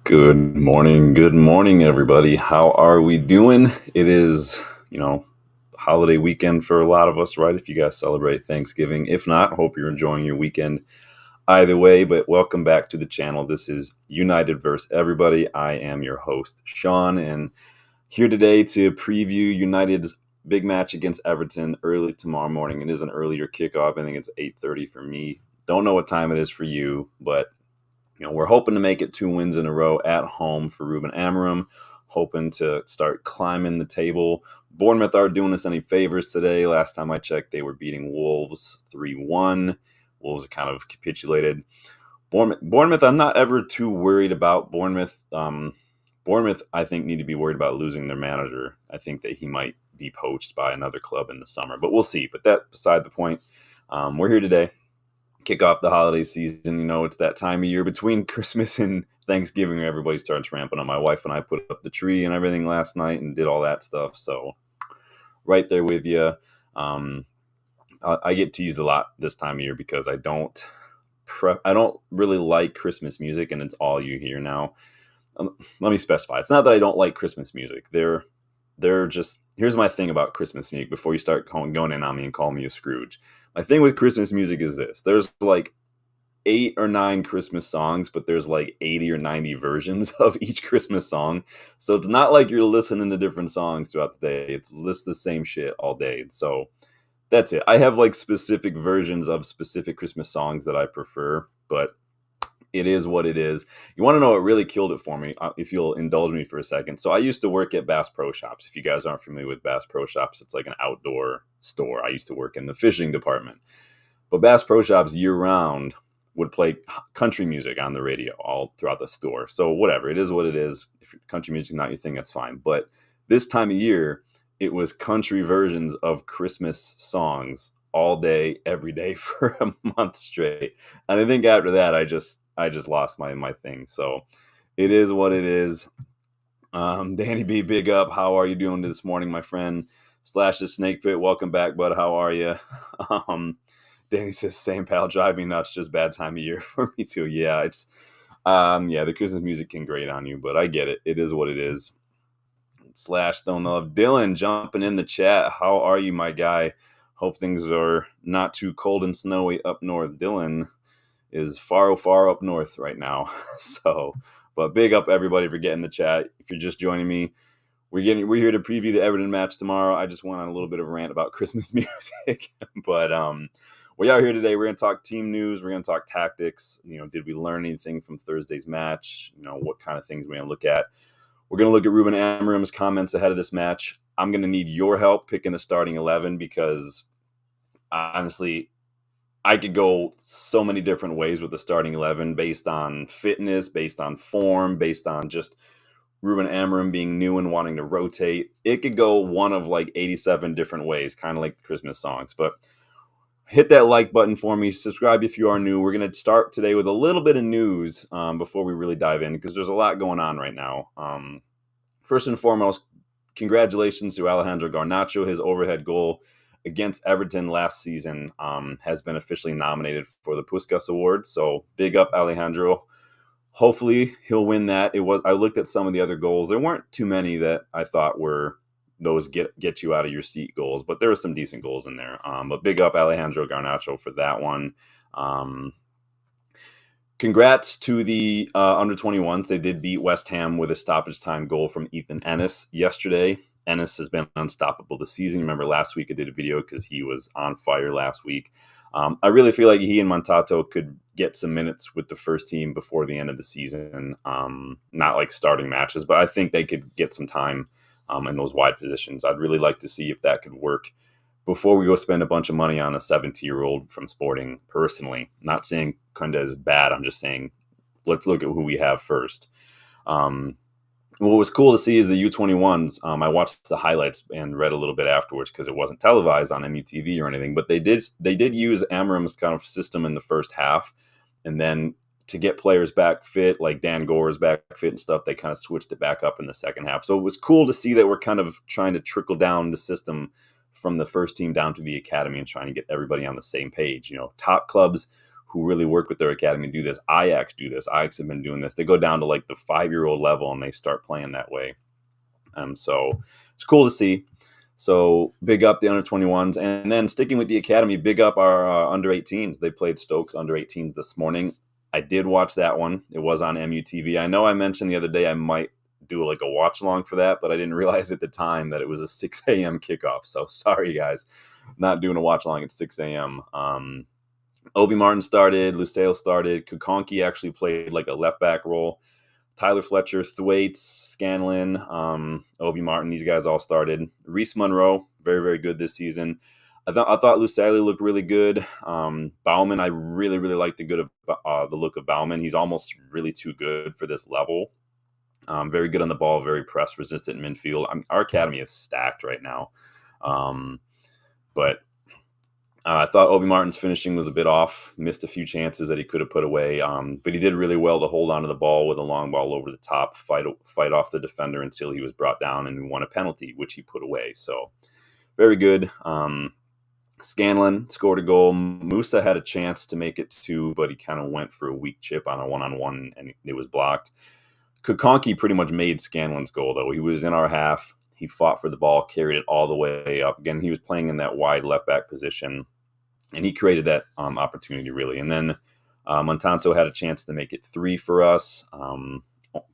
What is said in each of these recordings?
Good morning, everybody. How are we doing? It is, holiday weekend for a lot of us, right? If you guys celebrate Thanksgiving. If not, hope you're enjoying your weekend either way. But welcome back to the channel. This is United versus Everybody. I am your host, Sean, and here today to preview United's big match against Everton early tomorrow morning. It is an earlier kickoff. I think it's 8:30 for me. Don't know what time it is for you, but we're hoping to make it 2 wins in a row at home for Ruben Amorim, hoping to start climbing the table. Bournemouth aren't doing us any favors today. Last time I checked, they were beating Wolves 3-1. Wolves kind of capitulated. Bournemouth, I'm not ever too worried about Bournemouth. Bournemouth, I think, need to be worried about losing their manager. I think that he might be poached by another club in the summer, but we'll see. But that beside the point. We're here today. Kick off the holiday season. It's that time of year between Christmas and Thanksgiving where everybody starts ramping up. My wife and I put up the tree and everything last night and did all that stuff. So right there with you. I get teased a lot this time of year because I don't really like Christmas music, and it's all you hear now. Let me specify. It's not that I don't like Christmas music. They're just, here's my thing about Christmas music before you start going in on me and call me a Scrooge. My thing with Christmas music is this. There's like 8 or 9 Christmas songs, but there's like 80 or 90 versions of each Christmas song. So it's not like you're listening to different songs throughout the day. It's the same shit all day. So that's it. I have like specific versions of specific Christmas songs that I prefer, but it is what it is. You want to know what really killed it for me, if you'll indulge me for a second. So I used to work at Bass Pro Shops. If you guys aren't familiar with Bass Pro Shops, it's like an outdoor store. I used to work in the fishing department. But Bass Pro Shops year-round would play country music on the radio all throughout the store. So whatever, it is what it is. If country music is not your thing, that's fine. But this time of year, it was country versions of Christmas songs all day, every day for a month straight. And I think after that, I just lost my thing. So it is what it is. Danny B, big up. How are you doing this morning, my friend? Slash the Snake Pit. Welcome back, bud. How are you? Danny says, same pal, drive me nuts. Just bad time of year for me too. Yeah, it's the Christmas music can grate on you, but I get it. It is what it is. Slash Stone Love. Dylan jumping in the chat. How are you, my guy? Hope things are not too cold and snowy up north. Dylan is far up north right now. But big up everybody for getting the chat. If you're just joining me, we're here to preview the Everton match tomorrow. I just went on a little bit of a rant about Christmas music, but we are here today. We're going to talk team news. We're going to talk tactics. Did we learn anything from Thursday's match? What kind of things we're going to look at. We're going to look at Ruben Amorim's comments ahead of this match. I'm going to need your help picking a starting 11 because honestly, I could go so many different ways with the starting 11 based on fitness, based on form, based on just Ruben Amorim being new and wanting to rotate. It could go one of like 87 different ways, kind of like the Christmas songs. But hit that like button for me. Subscribe if you are new. We're going to start today with a little bit of news before we really dive in because there's a lot going on right now. First and foremost, congratulations to Alejandro Garnacho. His overhead goal against Everton last season has been officially nominated for the Puskas Award. So big up Alejandro. Hopefully he'll win that. I looked at some of the other goals. There weren't too many that I thought were those get you out of your seat goals, but there were some decent goals in there. But big up Alejandro Garnacho for that one. Congrats to the under 21s. They did beat West Ham with a stoppage time goal from Ethan Ennis yesterday. Ennis has been unstoppable this season. Remember last week I did a video because he was on fire last week. I really feel like he and Montato could get some minutes with the first team before the end of the season. Not like starting matches, but I think they could get some time in those wide positions. I'd really like to see if that could work before we go spend a bunch of money on a 17-year-old from Sporting personally. Not saying Kunda is bad. I'm just saying let's look at who we have first. What was cool to see is the U21s. I watched the highlights and read a little bit afterwards because it wasn't televised on MUTV or anything. But they did use Amorim's kind of system in the first half, and then to get players back fit, like Dan Gore's back fit and stuff, they kind of switched it back up in the second half. So it was cool to see that we're kind of trying to trickle down the system from the first team down to the academy and trying to get everybody on the same page. Top clubs who really work with their academy do this. Ajax do this. Ajax have been doing this. They go down to like the 5-year-old level and they start playing that way. So it's cool to see. So big up the under 21s. And then sticking with the academy, big up our under 18s. They played Stokes under 18s this morning. I did watch that one. It was on MUTV. I know I mentioned the other day I might do like a watch along for that, but I didn't realize at the time that it was a 6 a.m. kickoff. So sorry, guys, not doing a watch along at 6 a.m. Obi Martin started, Lucille started, Kukonki actually played like a left back role. Tyler Fletcher, Thwaites, Scanlon, Obi Martin, these guys all started. Reese Monroe, very, very good this season. I thought Lucelle looked really good. Bauman, I really, really like the look of Bauman. He's almost really too good for this level. Very good on the ball, very press resistant midfield. Our academy is stacked right now. But I thought Obi Martin's finishing was a bit off, missed a few chances that he could have put away, but he did really well to hold on to the ball with a long ball over the top, fight off the defender until he was brought down and won a penalty, which he put away. So very good. Scanlon scored a goal. Musa had a chance to make it 2, but he kind of went for a weak chip on a one-on-one, and it was blocked. Kukonki pretty much made Scanlon's goal, though. He was in our half. He fought for the ball, carried it all the way up. Again, he was playing in that wide left-back position, and he created that opportunity, really. And then Montanto had a chance to make it 3 for us,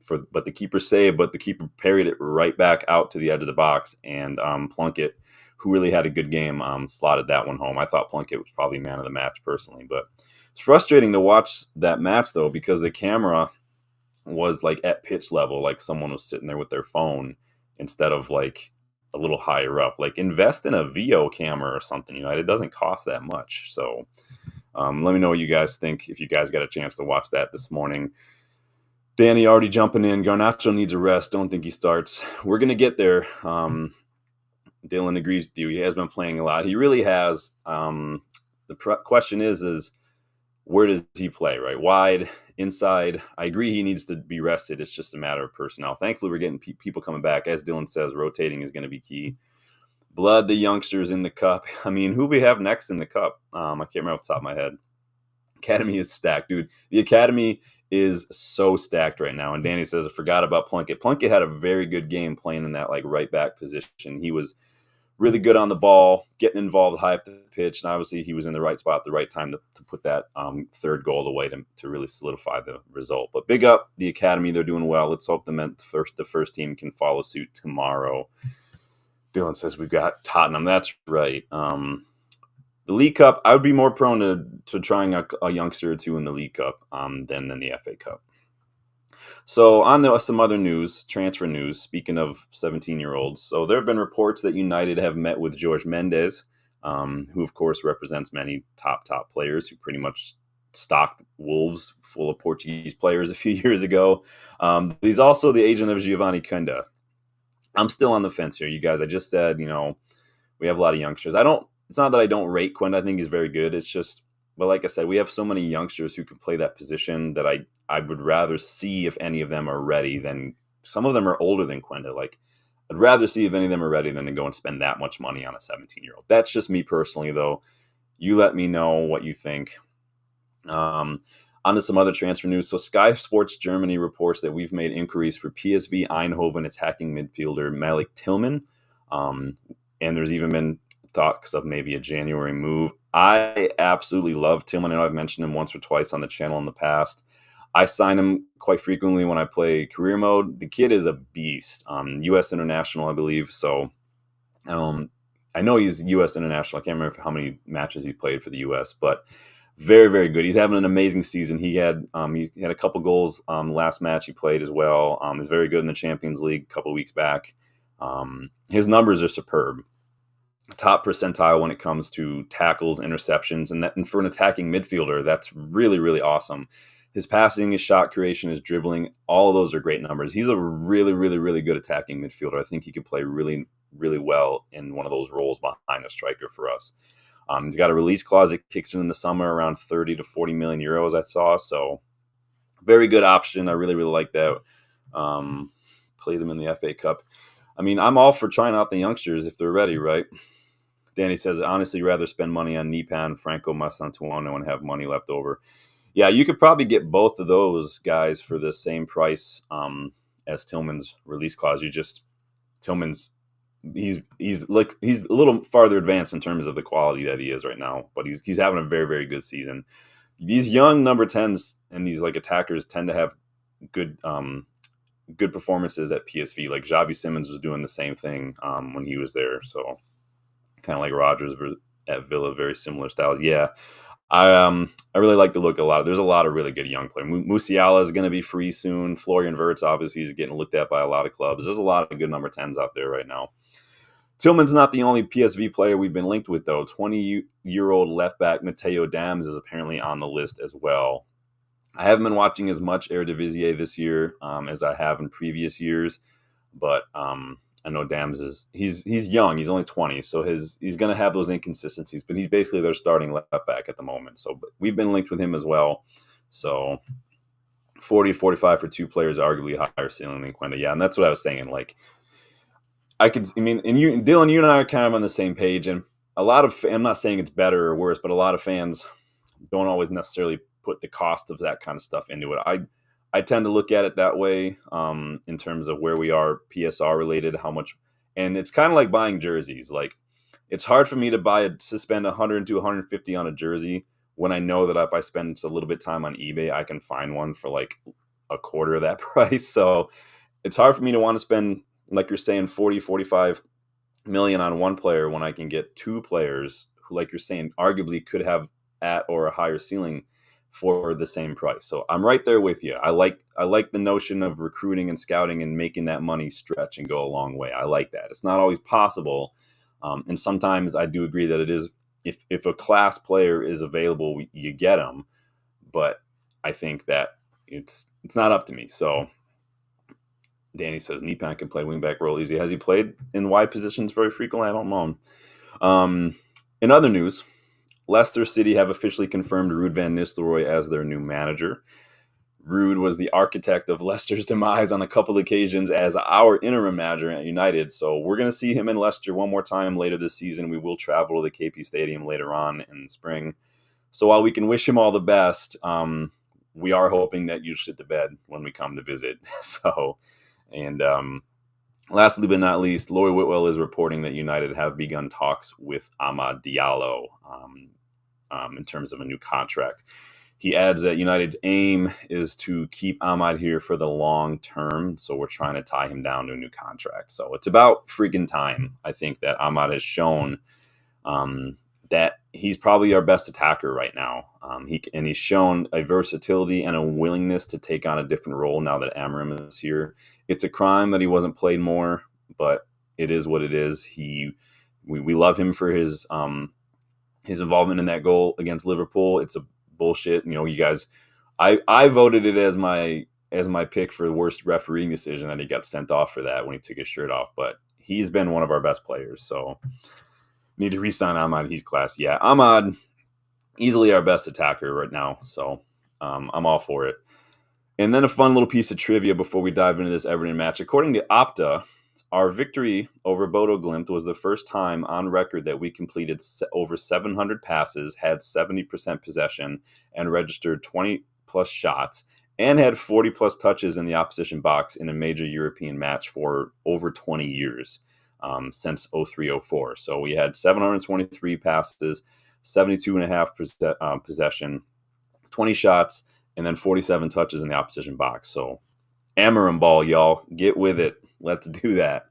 but the keeper saved, but the keeper parried it right back out to the edge of the box, and Plunkett, who really had a good game, slotted that one home. I thought Plunkett was probably man of the match personally, but it's frustrating to watch that match, though, because the camera was like at pitch level, like someone was sitting there with their phone instead of like a little higher up. Like invest in a VO camera or something, it doesn't cost that much. So let me know what you guys think if you guys got a chance to watch that this morning. Danny already jumping in. Garnacho needs a rest. Don't think he starts. We're going to get there. Dylan agrees with you. He has been playing a lot. He really has. The question is where does he play, right? Wide, inside. I agree he needs to be rested. It's just a matter of personnel. Thankfully, we're getting people coming back. As Dylan says, rotating is going to be key. Blood the youngsters in the cup. I mean, who we have next in the cup? I can't remember off the top of my head. Academy is stacked, dude. The academy is so stacked right now. And Danny says, I forgot about Plunkett. Plunkett had a very good game playing in that like right back position. He was really good on the ball, getting involved high up the pitch, and obviously he was in the right spot at the right time to put that third goal away to really solidify the result. But big up the academy. They're doing well. Let's hope the first team can follow suit tomorrow. Dylan says we've got Tottenham. That's right. The League Cup, I would be more prone to trying a youngster or two in the League Cup than in the FA Cup. So on to some other news, transfer news, speaking of 17-year-olds. So there have been reports that United have met with Jorge Mendes, who, of course, represents many top players who pretty much stocked Wolves full of Portuguese players a few years ago. He's also the agent of Giovanni Kunda. I'm still on the fence here, you guys. I just said, we have a lot of youngsters. It's not that I don't rate Kunda. I think he's very good. It's just, but like I said, we have so many youngsters who can play that position that I would rather see if any of them are ready than some of them are older than Quenda. Like, I'd rather see if any of them are ready than to go and spend that much money on a 17-year-old. That's just me personally, though. You let me know what you think. On to some other transfer news. So Sky Sports Germany reports that we've made inquiries for PSV Eindhoven attacking midfielder Malik Tillman. And there's even been talks of maybe a January move. I absolutely love Tillman. I know I've mentioned him once or twice on the channel in the past. I sign him quite frequently when I play career mode. The kid is a beast. U.S. international, I believe. So I know he's U.S. international. I can't remember how many matches he played for the U.S., but very, very good. He's having an amazing season. He had a couple goals last match he played as well. He's very good in the Champions League a couple weeks back. His numbers are superb. Top percentile when it comes to tackles, interceptions, and for an attacking midfielder, that's really, really awesome. His passing, his shot creation, his dribbling, all of those are great numbers. He's a really, really, really good attacking midfielder. I think he could play really, really well in one of those roles behind a striker for us. He's got a release clause that kicks in the summer around 30 to 40 million euros, I saw. So very good option. I really, really like that. Play them in the FA Cup. I mean, I'm all for trying out the youngsters if they're ready, right? Danny says, honestly, rather spend money on Nipan, Franco Masantuono, and have money left over. Yeah, you could probably get both of those guys for the same price as Tillman's release clause. Tillman's he's a little farther advanced in terms of the quality that he is right now, but he's having a very, very good season. These young number 10s and these like attackers tend to have good good performances at PSV. Like Xavi Simons was doing the same thing when he was there. So kind of like Rodgers at Villa, very similar styles. Yeah, I really like the look a lot. There's a lot of really good young players. Musiala is going to be free soon. Florian Wirtz obviously is getting looked at by a lot of clubs. There's a lot of good number 10s out there right now. Tillman's not the only PSV player we've been linked with, though. 20-year-old left back Matteo Dams is apparently on the list as well. I haven't been watching as much Eredivisie this year as I have in previous years, but I know Dams he's young. He's only 20, so he's going to have those inconsistencies, but he's basically their starting left back at the moment. So but we've been linked with him as well. So 40, 45 for two players, arguably higher ceiling than Quenda. Yeah, and that's what I was saying. Like, Dylan, you and I are kind of on the same page, and I'm not saying it's better or worse, but a lot of fans don't always necessarily put the cost of that kind of stuff into it. I tend to look at it that way in terms of where we are PSR related, how much, and it's kind of like buying jerseys. Like, it's hard for me to spend 100 to 150 on a jersey when I know that if I spend a little bit of time on eBay, I can find one for like a quarter of that price. So it's hard for me to want to spend, like you're saying, 40, 45 million on one player when I can get two players who, like you're saying, arguably could have at or a higher ceiling for the same price. So I'm right there with you. I like the notion of recruiting and scouting and making that money stretch and go a long way. I like that. It's not always possible. And sometimes I do agree that it is, if a class player is available, you get them. But I think that it's not up to me. So Danny says Nipan can play wingback role easy. Has he played in wide positions very frequently? I don't know. In other news, Leicester City have officially confirmed Ruud van Nistelrooy as their new manager. Ruud was the architect of Leicester's demise on a couple occasions as our interim manager at United. So we're going to see him in Leicester one more time later this season. We will travel to the KP Stadium later on in the spring. So while we can wish him all the best, we are hoping that you shit the bed when we come to visit. And lastly but not least, Laurie Whitwell is reporting that United have begun talks with Amad Diallo in terms of a new contract. He adds that United's aim is to keep Amad here for the long term, so we're trying to tie him down to a new contract. So it's about freaking time. I think that Amad has shown that he's probably our best attacker right now. He's shown a versatility and a willingness to take on a different role now that Amorim is here. It's a crime that he wasn't played more, but it is what it is. We love him for his involvement in that goal against Liverpool. It's a bullshit. You guys, I voted it as my pick for the worst refereeing decision, and he got sent off for that when he took his shirt off. But he's been one of our best players, so need to re-sign Amad. He's class. Yeah, Amad, easily our best attacker right now. So I'm all for it. And then a fun little piece of trivia before we dive into this Everton match. According to Opta, our victory over Bodo Glimt was the first time on record that we completed over 700 passes, had 70% possession, and registered 20-plus shots, and had 40-plus touches in the opposition box in a major European match for over 20 years since 03-04. So we had 723 passes, 72.5% possession, 20 shots, and then 47 touches in the opposition box. So Amorim ball, y'all. Get with it. Let's do that.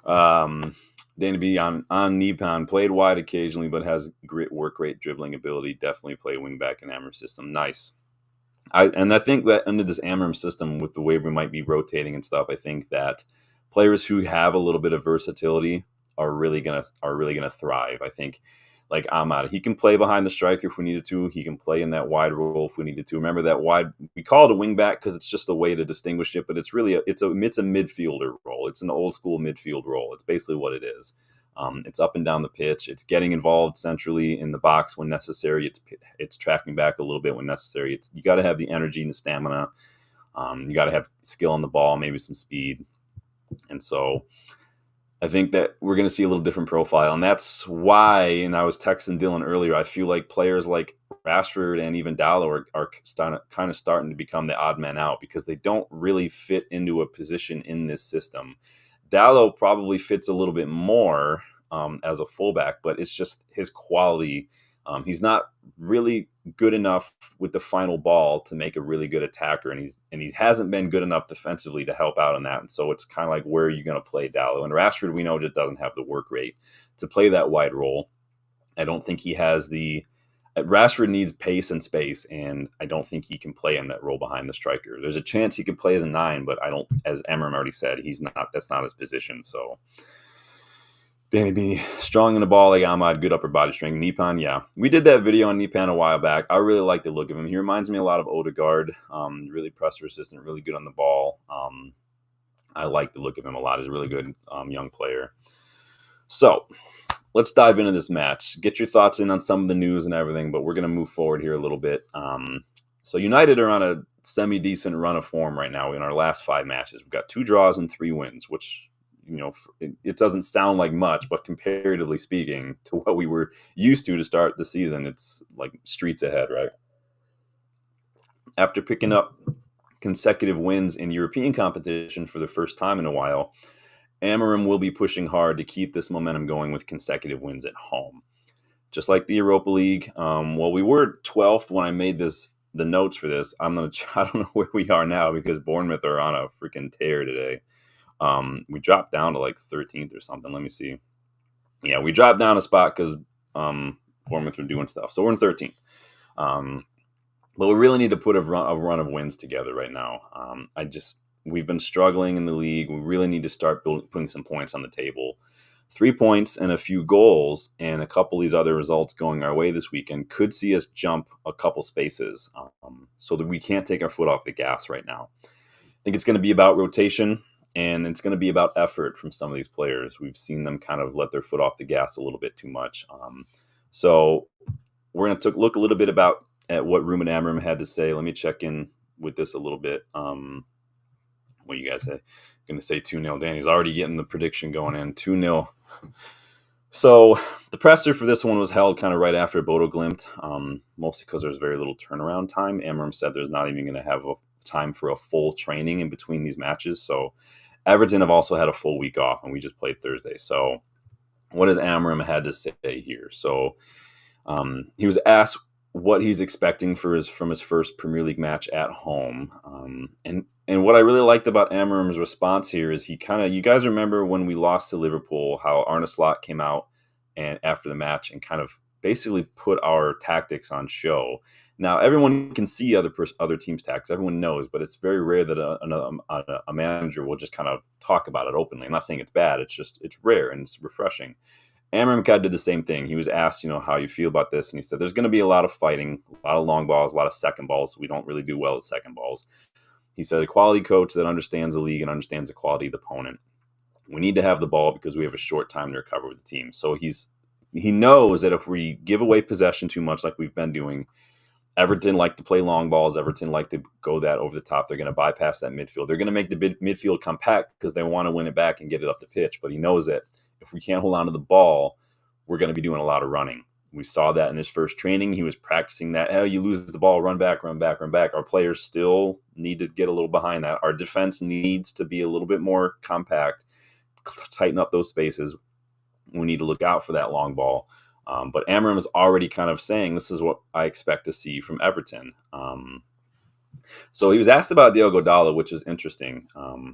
Danny B on Nipan, played wide occasionally, but has great work rate, dribbling ability. Definitely play wing back in Amorim system. Nice. I think that under this Amorim system, with the way we might be rotating and stuff, I think that players who have a little bit of versatility are really gonna thrive. I think, like Amad, he can play behind the striker if we needed to. He can play in that wide role if we needed to. Remember that wide, we call it a wing back because it's just a way to distinguish it, but it's really it's a midfielder role. It's an old school midfield role. It's basically what it is. It's up and down the pitch. It's getting involved centrally in the box when necessary. It's tracking back a little bit when necessary. You got to have the energy and the stamina. You got to have skill on the ball, maybe some speed. And so I think that we're going to see a little different profile. And that's why, and I was texting Dylan earlier, I feel like players like Rashford and even Dallo are starting to become the odd man out because they don't really fit into a position in this system. Dallo probably fits a little bit more as a fullback, but it's just his quality. He's not really good enough with the final ball to make a really good attacker, and he hasn't been good enough defensively to help out in that. And so it's kind of like, where are you going to play Dallo? And Rashford, we know, just doesn't have the work rate to play that wide role. I don't think he has the. Rashford needs pace and space, and I don't think he can play in that role behind the striker. There's a chance he could play as a 9, but I don't. As Amorim already said, he's not. That's not his position. So. Danny B, strong in the ball like Ahmad, good upper body strength. Nipan, yeah. We did that video on Nipan a while back. I really like the look of him. He reminds me a lot of Odegaard. Really pressure resistant, really good on the ball. I like the look of him a lot. He's a really good young player. So let's dive into this match. Get your thoughts in on some of the news and everything, but we're going to move forward here a little bit. So United are on a semi-decent run of form right now in our last 5 matches. We've got 2 draws and 3 wins, which it doesn't sound like much, but comparatively speaking to what we were used to start the season, it's like streets ahead, right? After picking up consecutive wins in European competition for the first time in a while, Amorim will be pushing hard to keep this momentum going with consecutive wins at home. Just like the Europa League, we were 12th when I made the notes for this. I don't know where we are now because Bournemouth are on a freaking tear today. We dropped down to like 13th or something. Let me see. Yeah, we dropped down a spot because Bournemouth are doing stuff. So we're in 13th. But we really need to put a run of wins together right now. We've been struggling in the league. We really need to start putting some points on the table. 3 points and a few goals and a couple of these other results going our way this weekend could see us jump a couple spaces so that we can't take our foot off the gas right now. I think it's going to be about rotation. And it's going to be about effort from some of these players. We've seen them kind of let their foot off the gas a little bit too much. So we're going to look a little bit at what Ruben Amorim had to say. Let me check in with this a little bit. What you guys say? Going to say 2-0. Danny's already getting the prediction going in. 2-0. So the presser for this one was held kind of right after Bodo Glimt, mostly because there's very little turnaround time. Amorim said there's not even going to have a time for a full training in between these matches. So Everton have also had a full week off, and we just played Thursday. So what has Amorim had to say here? So he was asked what he's expecting from his first Premier League match at home. And what I really liked about Amorim's response here is you guys remember when we lost to Liverpool, how Arne Slot came out and after the match and kind of basically put our tactics on show. Now, everyone can see other teams' tactics. Everyone knows, but it's very rare that a manager will just kind of talk about it openly. I'm not saying it's bad. It's rare and it's refreshing. Amorim did the same thing. He was asked, how you feel about this, and he said there's going to be a lot of fighting, a lot of long balls, a lot of second balls. We don't really do well at second balls. He said a quality coach that understands the league and understands the quality of the opponent. We need to have the ball because we have a short time to recover with the team. So he knows that if we give away possession too much like we've been doing, Everton like to play long balls. Everton like to go that over the top. They're going to bypass that midfield. They're going to make the midfield compact because they want to win it back and get it up the pitch. But he knows that if we can't hold on to the ball, we're going to be doing a lot of running. We saw that in his first training. He was practicing that. Oh, you lose the ball, run back, run back, run back. Our players still need to get a little behind that. Our defense needs to be a little bit more compact, tighten up those spaces. We need to look out for that long ball. But Amorim is already kind of saying this is what I expect to see from Everton. So he was asked about Diogo Dalot, which is interesting.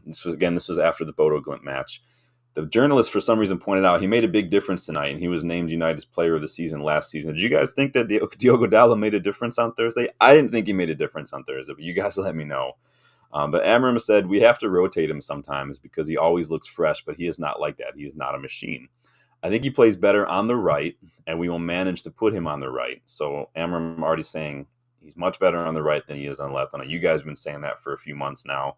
This was after the Bodo Glimt match. The journalist, for some reason, pointed out he made a big difference tonight, and he was named United's Player of the Season last season. Did you guys think that Diogo Dalot made a difference on Thursday? I didn't think he made a difference on Thursday, but you guys let me know. But Amorim said we have to rotate him sometimes because he always looks fresh, but he is not like that. He is not a machine. I think he plays better on the right, and we will manage to put him on the right. So Amorim already saying he's much better on the right than he is on the left. I know you guys have been saying that for a few months now.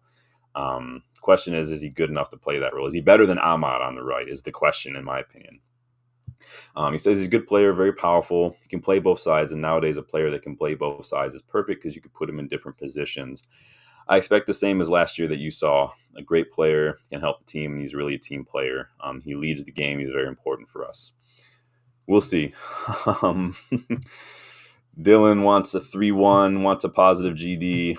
Question is he good enough to play that role? Is he better than Ahmad on the right is the question, in my opinion. He says he's a good player, very powerful. He can play both sides, and nowadays a player that can play both sides is perfect because you could put him in different positions. I expect the same as last year that you saw a great player, can help the team, and he's really a team player. He leads the game. He's very important for us. We'll see. Dylan wants a 3-1, wants a positive GD.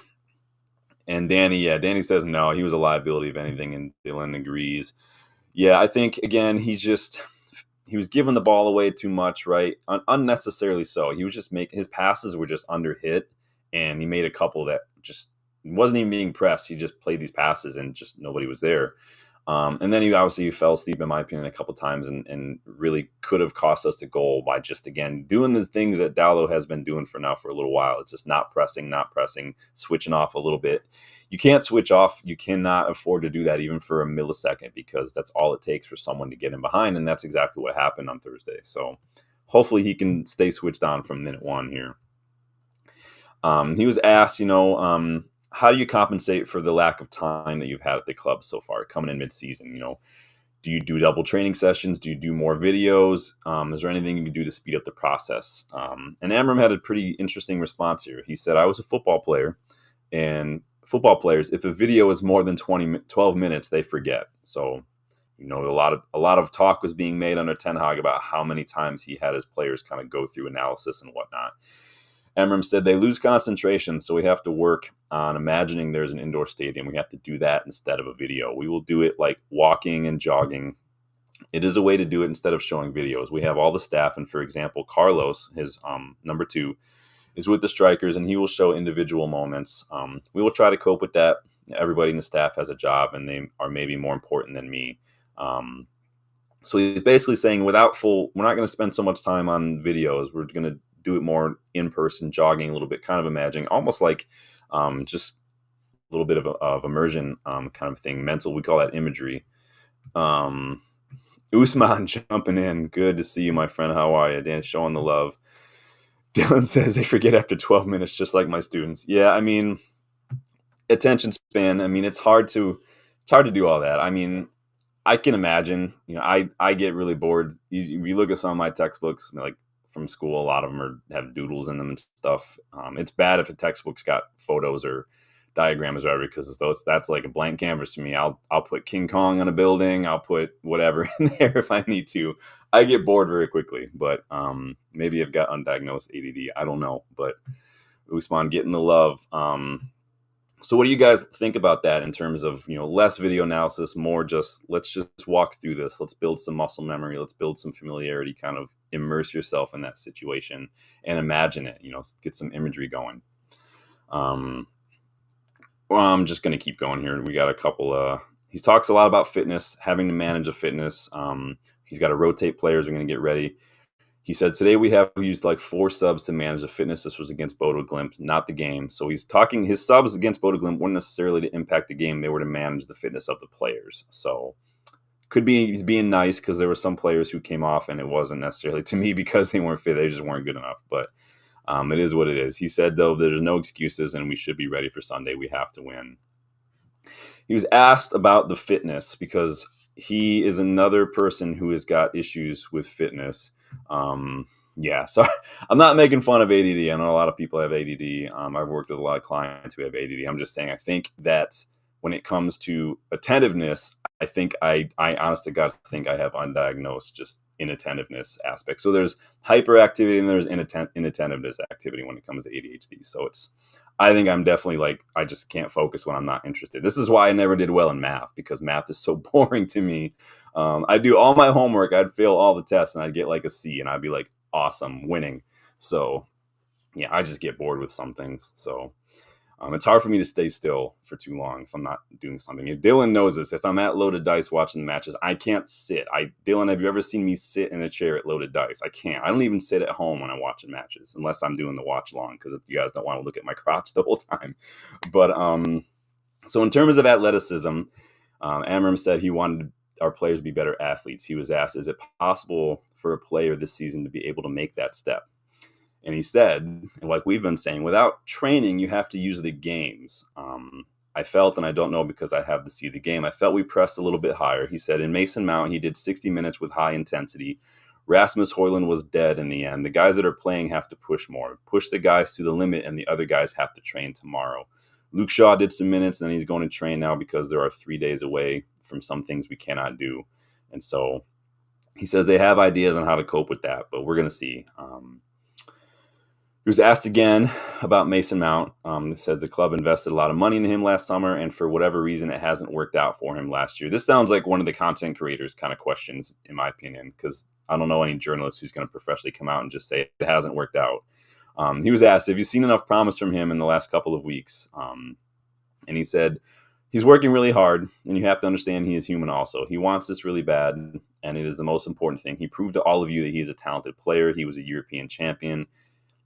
And Danny says no, he was a liability if anything, and Dylan agrees. Yeah, I think, again, he was giving the ball away too much, right? Unnecessarily so. He was just his passes were just under hit, and he made a couple that just wasn't even being pressed. He just played these passes, and just nobody was there. And then he obviously fell asleep, in my opinion, a couple times, and really could have cost us the goal by just, again, doing the things that Dallo has been doing for a little while. It's just not pressing, switching off a little bit. You can't switch off. You cannot afford to do that even for a millisecond, because that's all it takes for someone to get in behind, and that's exactly what happened on Thursday. So hopefully he can stay switched on from minute one here. He was asked, how do you compensate for the lack of time that you've had at the club so far, coming in mid-season? Do you do double training sessions? Do you do more videos? Is there anything you can do to speed up the process? And Amorim had a pretty interesting response here. He said, I was a football player, and football players, if a video is more than 12 minutes, they forget. So, a lot of talk was being made under Ten Hag about how many times he had his players kind of go through analysis and whatnot. Amorim said they lose concentration, so we have to work on imagining there's an indoor stadium. We have to do that instead of a video. We will do it like walking and jogging. It is a way to do it instead of showing videos. We have all the staff, and for example, Carlos, his number 2, is with the strikers, and he will show individual moments. We will try to cope with that. Everybody in the staff has a job, and they are maybe more important than me. So he's basically saying we're not going to spend so much time on videos. We're going to do it more in person, jogging a little bit, kind of imagining, almost like just a little bit of immersion kind of thing, mental. We call that imagery. Usman jumping in. Good to see you, my friend. How are you? Dan showing the love. Dylan says they forget after 12 minutes, just like my students. Yeah, I mean, attention span. I mean, it's hard to do all that. I mean, I can imagine. I get really bored. If you look at some of my textbooks, like from school, a lot of them have doodles in them and stuff. It's bad if a textbook's got photos or diagrams or whatever, because that's like a blank canvas to me. I'll put King Kong on a building. I'll put whatever in there if I need to. I get bored very quickly, but maybe I've got undiagnosed ADD. I don't know, but Usman getting the love. So what do you guys think about that in terms of, less video analysis, more just let's just walk through this. Let's build some muscle memory. Let's build some familiarity, kind of immerse yourself in that situation and imagine it, get some imagery going. Well, I'm just going to keep going here. We got a couple, he talks a lot about fitness, having to manage a fitness. He's got to rotate players. We're going to get ready. He said, today we have used like 4 subs to manage the fitness. This was against Bodo Glimt, not the game. So he's talking, his subs against Bodo Glimt weren't necessarily to impact the game. They were to manage the fitness of the players. So could be he's being nice, because there were some players who came off and it wasn't necessarily to me because they weren't fit. They just weren't good enough. But it is what it is. He said, though, there's no excuses and we should be ready for Sunday. We have to win. He was asked about the fitness, because he is another person who has got issues with fitness. Yeah, so I'm not making fun of ADD. I know a lot of people have ADD. I've worked with a lot of clients who have ADD. I'm just saying, I think that when it comes to attentiveness, I think I honest to God think I have undiagnosed just inattentiveness aspect. So there's hyperactivity and there's inattentiveness activity when it comes to ADHD. So I think I'm definitely I just can't focus when I'm not interested. This is why I never did well in math, because math is so boring to me. I'd do all my homework, I'd fail all the tests, and I'd get like a C, and I'd be like, awesome, winning. So yeah, I just get bored with some things. So it's hard for me to stay still for too long if I'm not doing something. If Dylan knows this, if I'm at Loaded Dice watching the matches, I can't sit. Dylan, have you ever seen me sit in a chair at Loaded Dice? I can't. I don't even sit at home when I'm watching matches, unless I'm doing the watch long, because you guys don't want to look at my crotch the whole time. But so in terms of athleticism, Amorim said he wanted our players to be better athletes. He was asked, is it possible for a player this season to be able to make that step? And he said, and like we've been saying, without training, you have to use the games. I felt, and I don't know because I have to see the game, I felt we pressed a little bit higher. He said in Mason Mount, he did 60 minutes with high intensity. Rasmus Hojlund was dead in the end. The guys that are playing have to push more. Push the guys to the limit, and the other guys have to train tomorrow. Luke Shaw did some minutes, and then he's going to train now because there are 3 days away from some things we cannot do. And so he says they have ideas on how to cope with that, but we're going to see. He was asked again about Mason Mount. It says the club invested a lot of money in him last summer, and for whatever reason, it hasn't worked out for him last year. This sounds like one of the content creators kind of questions, in my opinion, because I don't know any journalist who's going to professionally come out and just say it hasn't worked out. He was asked, have you seen enough promise from him in the last couple of weeks? And he said, he's working really hard, and you have to understand he is human also. He wants this really bad, and it is the most important thing. He proved to all of you that he is a talented player. He was a European champion,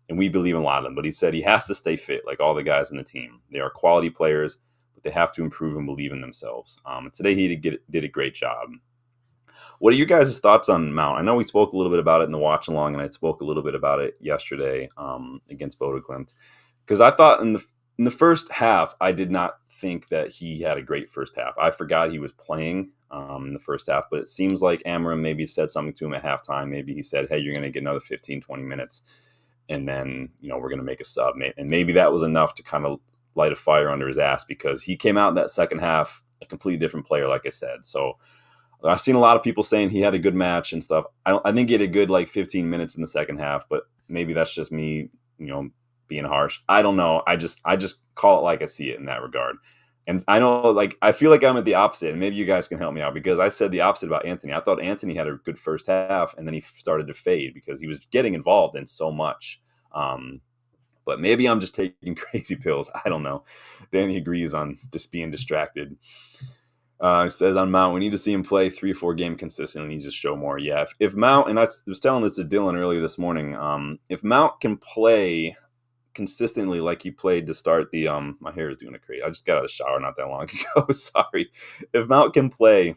and we believe in a lot of them. But he said he has to stay fit, like all the guys in the team. They are quality players, but they have to improve and believe in themselves. Today he did a great job. What are your guys' thoughts on Mount? I know we spoke a little bit about it in the watch along, and I spoke a little bit about it yesterday against Bodo Glimt, because I thought in the first half, I did not think that he had a great first half. I forgot he was playing in the first half, but it seems like Amorim maybe said something to him at halftime. Maybe he said, hey, you're going to get another 15, 20 minutes, and then we're going to make a sub. And maybe that was enough to kind of light a fire under his ass, because he came out in that second half a completely different player, like I said. So I've seen a lot of people saying he had a good match and stuff. I think he had a good 15 minutes in the second half, but maybe that's just me, being harsh. I don't know. I just call it like I see it in that regard. And I know, I feel like I'm at the opposite, and maybe you guys can help me out, because I said the opposite about Anthony. I thought Anthony had a good first half, and then he started to fade because he was getting involved in so much. But maybe I'm just taking crazy pills. I don't know. Danny agrees on just being distracted. It says on Mount, we need to see him play 3 or 4 games consistently. He needs to show more. Yeah, if Mount, and I was telling this to Dylan earlier this morning, if Mount can play consistently like he played to start the my hair is doing it crazy. I just got out of the shower not that long ago. Sorry. If Mount can play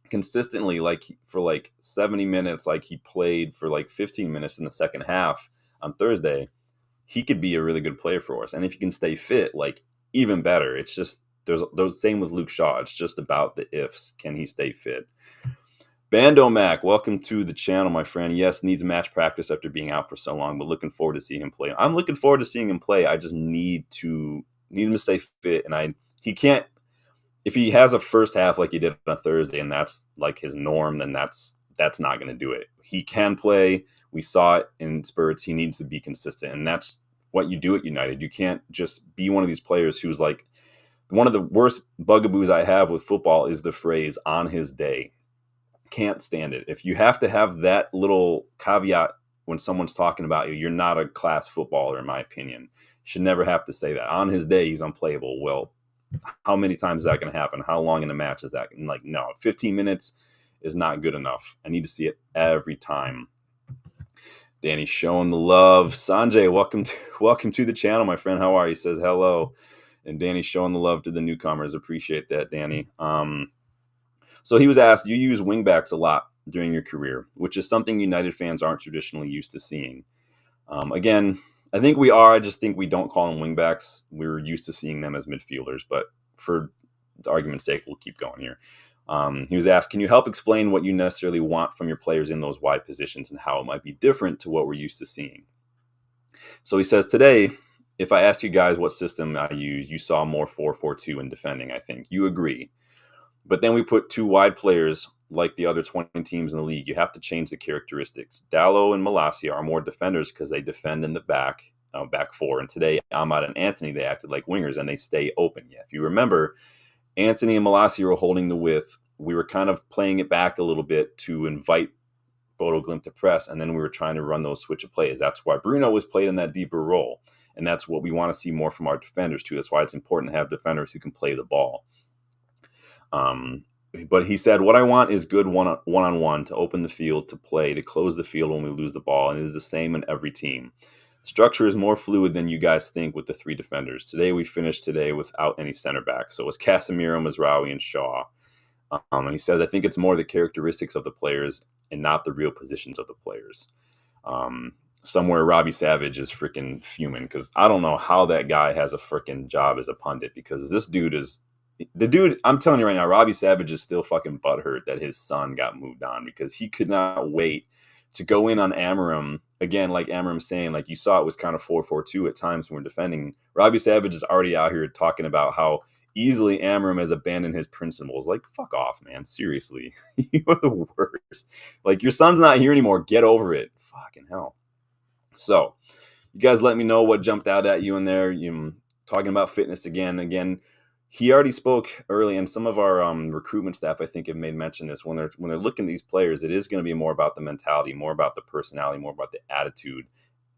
consistently for 70 minutes like he played for 15 minutes in the second half on Thursday, he could be a really good player for us. And if he can stay fit, even better. It's just there's the same with Luke Shaw. It's just about the ifs. Can he stay fit? Bando Mac, welcome to the channel, my friend. Yes, needs match practice after being out for so long, but looking forward to seeing him play. I'm looking forward to seeing him play. I just need him to stay fit, and he can't. If he has a first half like he did on a Thursday, and that's his norm, then that's not going to do it. He can play. We saw it in spurts. He needs to be consistent, and that's what you do at United. You can't just be one of these players who's one of the worst bugaboos I have with football is the phrase "on his day." Can't stand it. If you have to have that little caveat when someone's talking about you, you're not a class footballer, in my opinion. You should never have to say that. On his day, he's unplayable. Well, how many times is that going to happen? How long in a match is that? No, 15 minutes is not good enough. I need to see it every time. Danny showing the love. Sanjay, welcome to the channel, my friend. How are you? He says hello. And Danny showing the love to the newcomers. Appreciate that, Danny. So he was asked, you use wingbacks a lot during your career, which is something United fans aren't traditionally used to seeing. Again, I think we are. I just think we don't call them wingbacks. We're used to seeing them as midfielders, but for the argument's sake, we'll keep going here. He was asked, can you help explain what you necessarily want from your players in those wide positions and how it might be different to what we're used to seeing? So he says, today, if I asked you guys what system I use, you saw more 4-4-2 in defending, I think. You agree. But then we put 2 wide players like the other 20 teams in the league. You have to change the characteristics. Dallo and Malacia are more defenders because they defend in the back 4. And today, Ahmad and Anthony, they acted like wingers and they stay open. Yeah, if you remember, Anthony and Malacia were holding the width. We were kind of playing it back a little bit to invite Bodo Glimt to press, and then we were trying to run those switch of plays. That's why Bruno was played in that deeper role, and that's what we want to see more from our defenders too. That's why it's important to have defenders who can play the ball. But he said, what I want is good one-on-one to open the field, to play, to close the field when we lose the ball. And it is the same in every team. Structure is more fluid than you guys think with the 3 defenders. Today, we finished without any center back. So it was Casemiro, Mazraoui, and Shaw. And he says, I think it's more the characteristics of the players and not the real positions of the players. Somewhere Robbie Savage is freaking fuming because I don't know how that guy has a freaking job as a pundit, because this dude is... The dude, I'm telling you right now, Robbie Savage is still fucking butthurt that his son got moved on, because he could not wait to go in on Amorim again, like Amorim's saying, like you saw it was kind of 4-4-2 at times when we're defending. Robbie Savage is already out here talking about how easily Amorim has abandoned his principles. Like, fuck off, man. Seriously. You're the worst. Like, your son's not here anymore. Get over it. Fucking hell. So, you guys let me know what jumped out at you in there. You talking about fitness again. He already spoke early, and some of our recruitment staff, I think, have made mention of this. When they're looking at these players, it is going to be more about the mentality, more about the personality, more about the attitude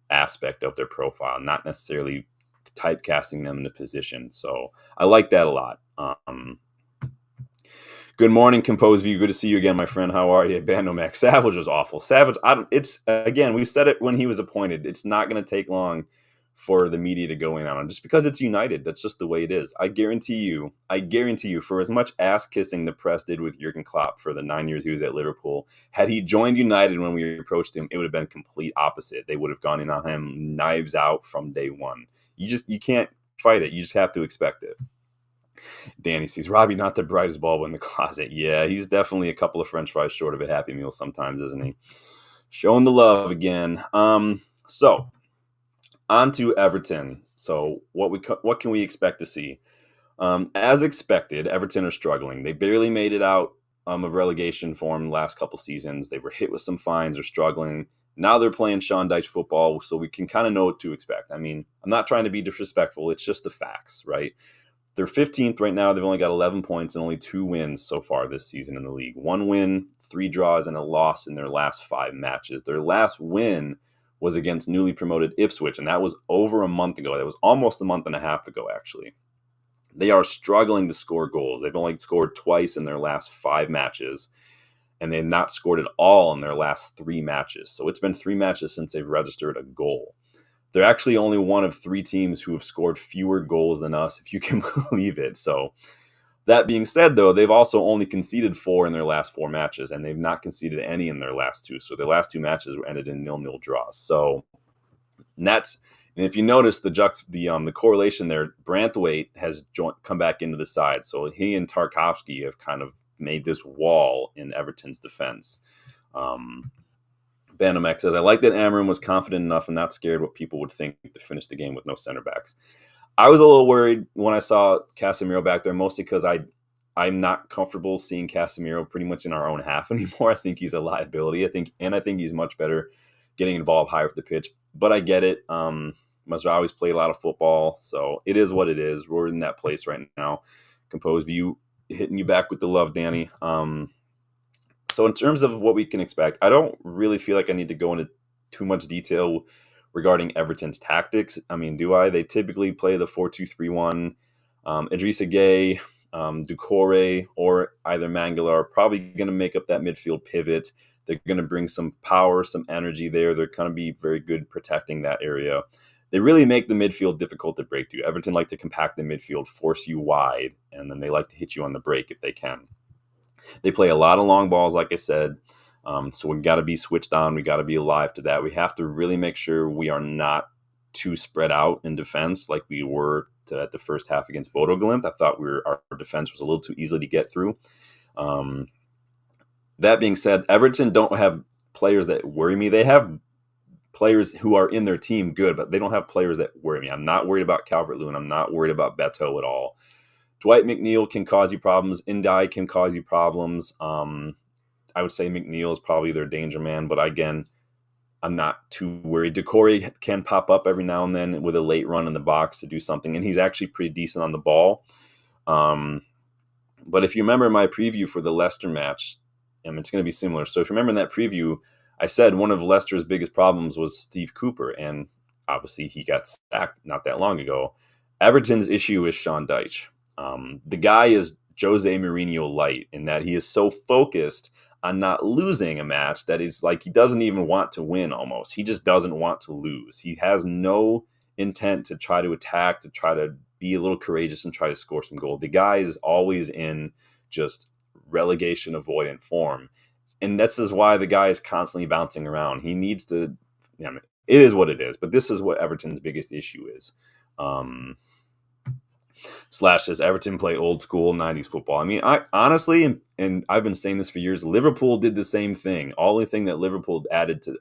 aspect of their profile, not necessarily typecasting them in a position. So I like that a lot. Good morning, Composed View. Good to see you again, my friend. How are you? Bandomax. Savage was awful. Savage, it's again, we said it when he was appointed. It's not going to take long for the media to go in on him just because it's United. That's just the way it is. I guarantee you, for as much ass kissing the press did with Jurgen Klopp for the 9 years he was at Liverpool, had he joined United when we approached him, it would have been complete opposite. They would have gone in on him knives out from day one. You can't fight it. You just have to expect it. Danny sees Robbie not the brightest bulb in the closet. Yeah, he's definitely a couple of French fries short of a Happy Meal sometimes, isn't he? Showing the love again. So on to Everton. So what can we expect to see? As expected, Everton are struggling. They barely made it out of relegation form the last couple seasons. They were hit with some fines. They're struggling. Now they're playing Sean Dyche football, so we can kind of know what to expect. I mean, I'm not trying to be disrespectful. It's just the facts, right? They're 15th right now. They've only got 11 points and only 2 wins so far this season in the league. 1 win, 3 draws, and a loss in their last 5 matches. Their last win was against newly promoted Ipswich, and that was over a month ago. That was almost a month and a half ago, actually. They are struggling to score goals. They've only scored twice in their last 5 matches, and they've not scored at all in their last 3 matches. So it's been 3 matches since they've registered a goal. They're actually only one of 3 teams who have scored fewer goals than us, if you can believe it. So that being said, though, they've also only conceded 4 in their last 4 matches, and they've not conceded any in their last 2. So their last 2 matches were ended in 0-0 draws. So and if you notice the correlation there, Branthwaite has come back into the side. So he and Tarkowski have kind of made this wall in Everton's defense. Bandomax says, I like that Amorim was confident enough and not scared what people would think to finish the game with no center backs. I was a little worried when I saw Casemiro back there, mostly because I'm not comfortable seeing Casemiro pretty much in our own half anymore. I think he's a liability. I think he's much better getting involved higher up the pitch. But I get it. Mazraoui's played a lot of football, so it is what it is. We're in that place right now. Composed View hitting you back with the love, Danny. So in terms of what we can expect, I don't really feel like I need to go into too much detail regarding Everton's tactics. I mean, do I? They typically play the 4-2-3-1. Idrissa Gueye, Doucouré, or either Mangala are probably going to make up that midfield pivot. They're going to bring some power, some energy there. They're going to be very good protecting that area. They really make the midfield difficult to break through. Everton like to compact the midfield, force you wide, and then they like to hit you on the break if they can. They play a lot of long balls, like I said. So we've got to be switched on. We got to be alive to that. We have to really make sure we are not too spread out in defense like we were at the first half against Bodo Glimt. I thought our defense was a little too easy to get through. That being said, Everton don't have players that worry me. They have players who are in their team good, but they don't have players that worry me. I'm not worried about Calvert-Lewin. I'm not worried about Beto at all. Dwight McNeil can cause you problems. Ndiaye can cause you problems. I would say McNeil is probably their danger man, but again, I'm not too worried. Doucouré can pop up every now and then with a late run in the box to do something, and he's actually pretty decent on the ball. But if you remember my preview for the Leicester match, it's going to be similar. So if you remember in that preview, I said one of Leicester's biggest problems was Steve Cooper, and obviously he got sacked not that long ago. Everton's issue is Sean Dyche. The guy is Jose Mourinho light in that he is so focused on not losing a match that he's like he doesn't even want to win almost. He just doesn't want to lose. He has no intent to try to attack, to try to be a little courageous and try to score some goal. The guy is always in just relegation avoidant form. And that's just why the guy is constantly bouncing around. He needs to, it is what it is, but this is what Everton's biggest issue is. Slash says Everton play old school 90s football. I mean, I honestly, and I've been saying this for years, Liverpool did the same thing. Only thing that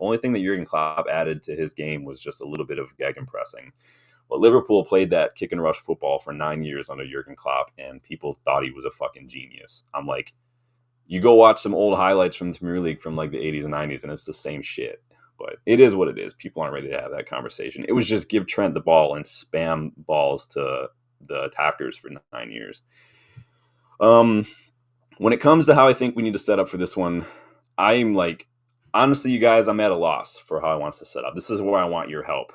only thing that Jurgen Klopp added to his game was just a little bit of gegenpressing. But Liverpool played that kick and rush football for 9 years under Jurgen Klopp, and people thought he was a fucking genius. I'm like, you go watch some old highlights from the Premier League from like the 80s and 90s, and it's the same shit. But it is what it is. People aren't ready to have that conversation. It was just give Trent the ball and spam balls to the attackers for 9 years. When it comes to how I think we need to set up for this one, I'm like, honestly, you guys, I'm at a loss for how I want to set up. This is where I want your help.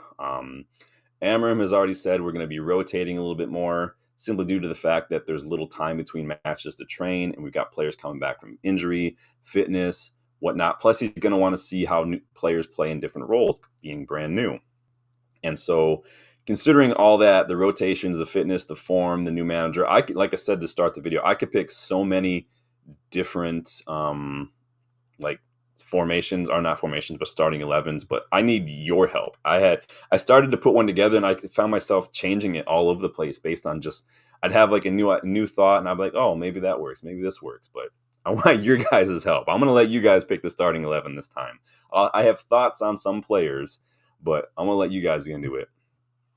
Amorim has already said we're going to be rotating a little bit more, simply due to the fact that there's little time between matches to train, and we've got players coming back from injury, fitness, whatnot. Plus, he's going to want to see how new players play in different roles, being brand new. And so, considering all that, the rotations, the fitness, the form, the new manager, like I said to start the video, I could pick so many different like formations, or not formations, but starting 11s. But I need your help. I started to put one together, and I found myself changing it all over the place based on just, I'd have like a new thought, and I'd be like, oh, maybe that works, maybe this works. But I want your guys' help. I'm going to let you guys pick the starting 11 this time. I have thoughts on some players, but I'm going to let you guys get into it.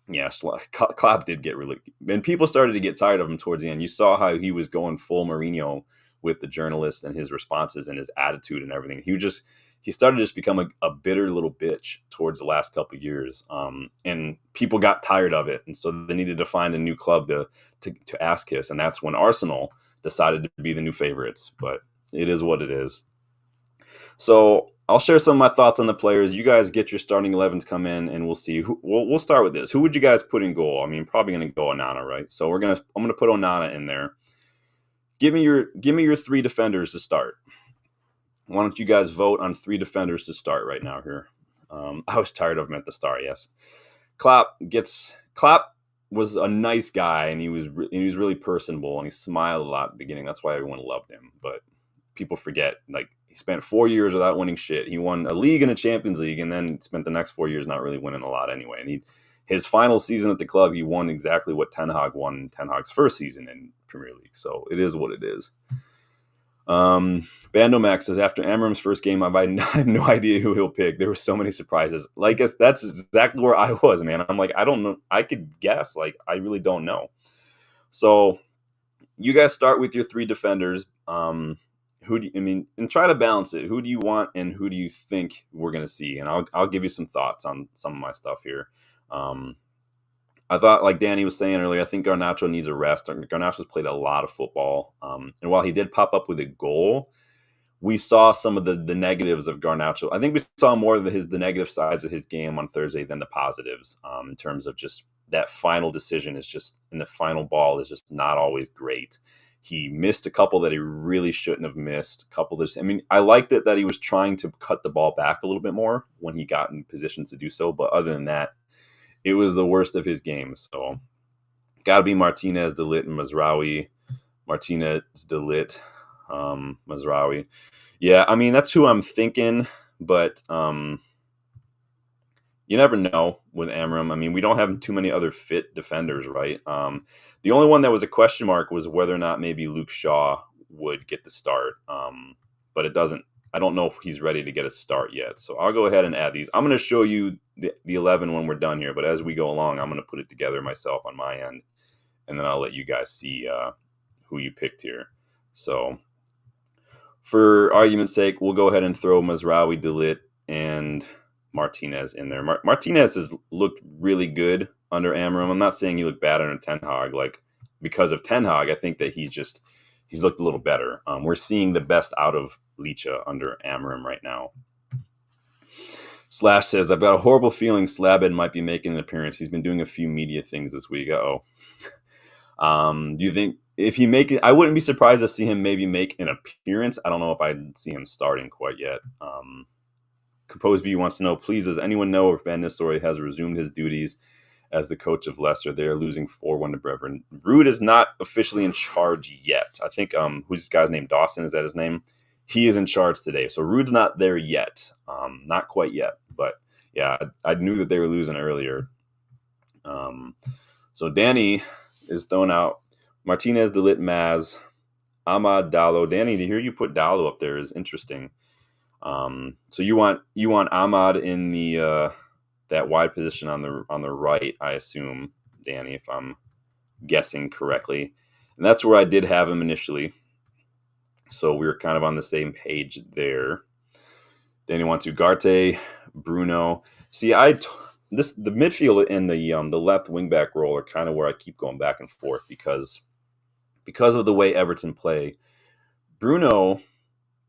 Yeah, Klopp did get really, and people started to get tired of him towards the end. You saw how he was going full Mourinho with the journalists and his responses and his attitude and everything. He started to just become a bitter little bitch towards the last couple of years, and people got tired of it, and so they needed to find a new club to ass kiss, and that's when Arsenal decided to be the new favorites. But it is what it is. So I'll share some of my thoughts on the players. You guys get your starting 11s come in, and we'll see. We'll start with this. Who would you guys put in goal? I mean, probably going to go Onana, right? So I'm going to put Onana in there. Give me your three defenders to start. Why don't you guys vote on three defenders to start right now here? I was tired of him at the start. Yes, Klopp was a nice guy, and he was really personable, and he smiled a lot at the beginning. That's why everyone loved him. But people forget, like, he spent 4 years without winning shit. He won a league and a Champions League, and then spent the next 4 years not really winning a lot anyway. And his final season at the club, he won exactly what Ten Hag won in Ten Hag's first season in Premier League. So it is what it is. Bandomax says, after Amorim's first game, I have no idea who he'll pick. There were so many surprises. Like, that's exactly where I was, man. I'm like, I don't know. I could guess. Like, I really don't know. So you guys start with your three defenders. And try to balance it. Who do you want, and who do you think we're going to see? And I'll give you some thoughts on some of my stuff here. I thought, like Danny was saying earlier, I think Garnacho needs a rest. Garnacho's played a lot of football. And while he did pop up with a goal, we saw some of the negatives of Garnacho. I think we saw more of the negative sides of his game on Thursday than the positives, in terms of just that final decision is just, and the final ball is just not always great. He missed a couple that he really shouldn't have missed. I liked it that he was trying to cut the ball back a little bit more when he got in position to do so. But other than that, it was the worst of his game. So got to be Martinez, De Ligt, and Mazraoui. Martinez, De Ligt, Mazraoui. Yeah, I mean, that's who I'm thinking. But you never know with Amorim. I mean, we don't have too many other fit defenders, right? The only one that was a question mark was whether or not maybe Luke Shaw would get the start. But it doesn't. I don't know if he's ready to get a start yet. So I'll go ahead and add these. I'm going to show you the 11 when we're done here. But as we go along, I'm going to put it together myself on my end. And then I'll let you guys see who you picked here. So for argument's sake, we'll go ahead and throw Mazraoui, De Ligt, and Martinez in there. Martinez has looked really good under Amorim. I'm not saying he looked bad under Ten Hag. Like, because of Ten Hag, I think that he's looked a little better. We're seeing the best out of Licha under Amorim right now. Slash says, I've got a horrible feeling Slabhead might be making an appearance. He's been doing a few media things this week. Do you think if he make it, I wouldn't be surprised to see him maybe make an appearance. I don't know if I'd see him starting quite yet. Composed View wants to know, please, does anyone know if Van Nistelrooy has resumed his duties as the coach of Leicester? They are losing 4-1 to Brentford. Ruud is not officially in charge yet. I think, who's this guy's name? Dawson, is that his name? He is in charge today. So Ruud's not there yet. Not quite yet. But yeah, I knew that they were losing earlier. So Danny is thrown out. Martinez, Delit, Maz, Ahmad, Dallo. Danny, to hear you put Dallo up there is interesting. So you want Ahmad in the that wide position on the right, I assume, Danny, if I'm guessing correctly. And that's where I did have him initially. So we were kind of on the same page there. Danny wants Ugarte, Bruno. See, the midfield and the left wingback role are kind of where I keep going back and forth because of the way Everton play. Bruno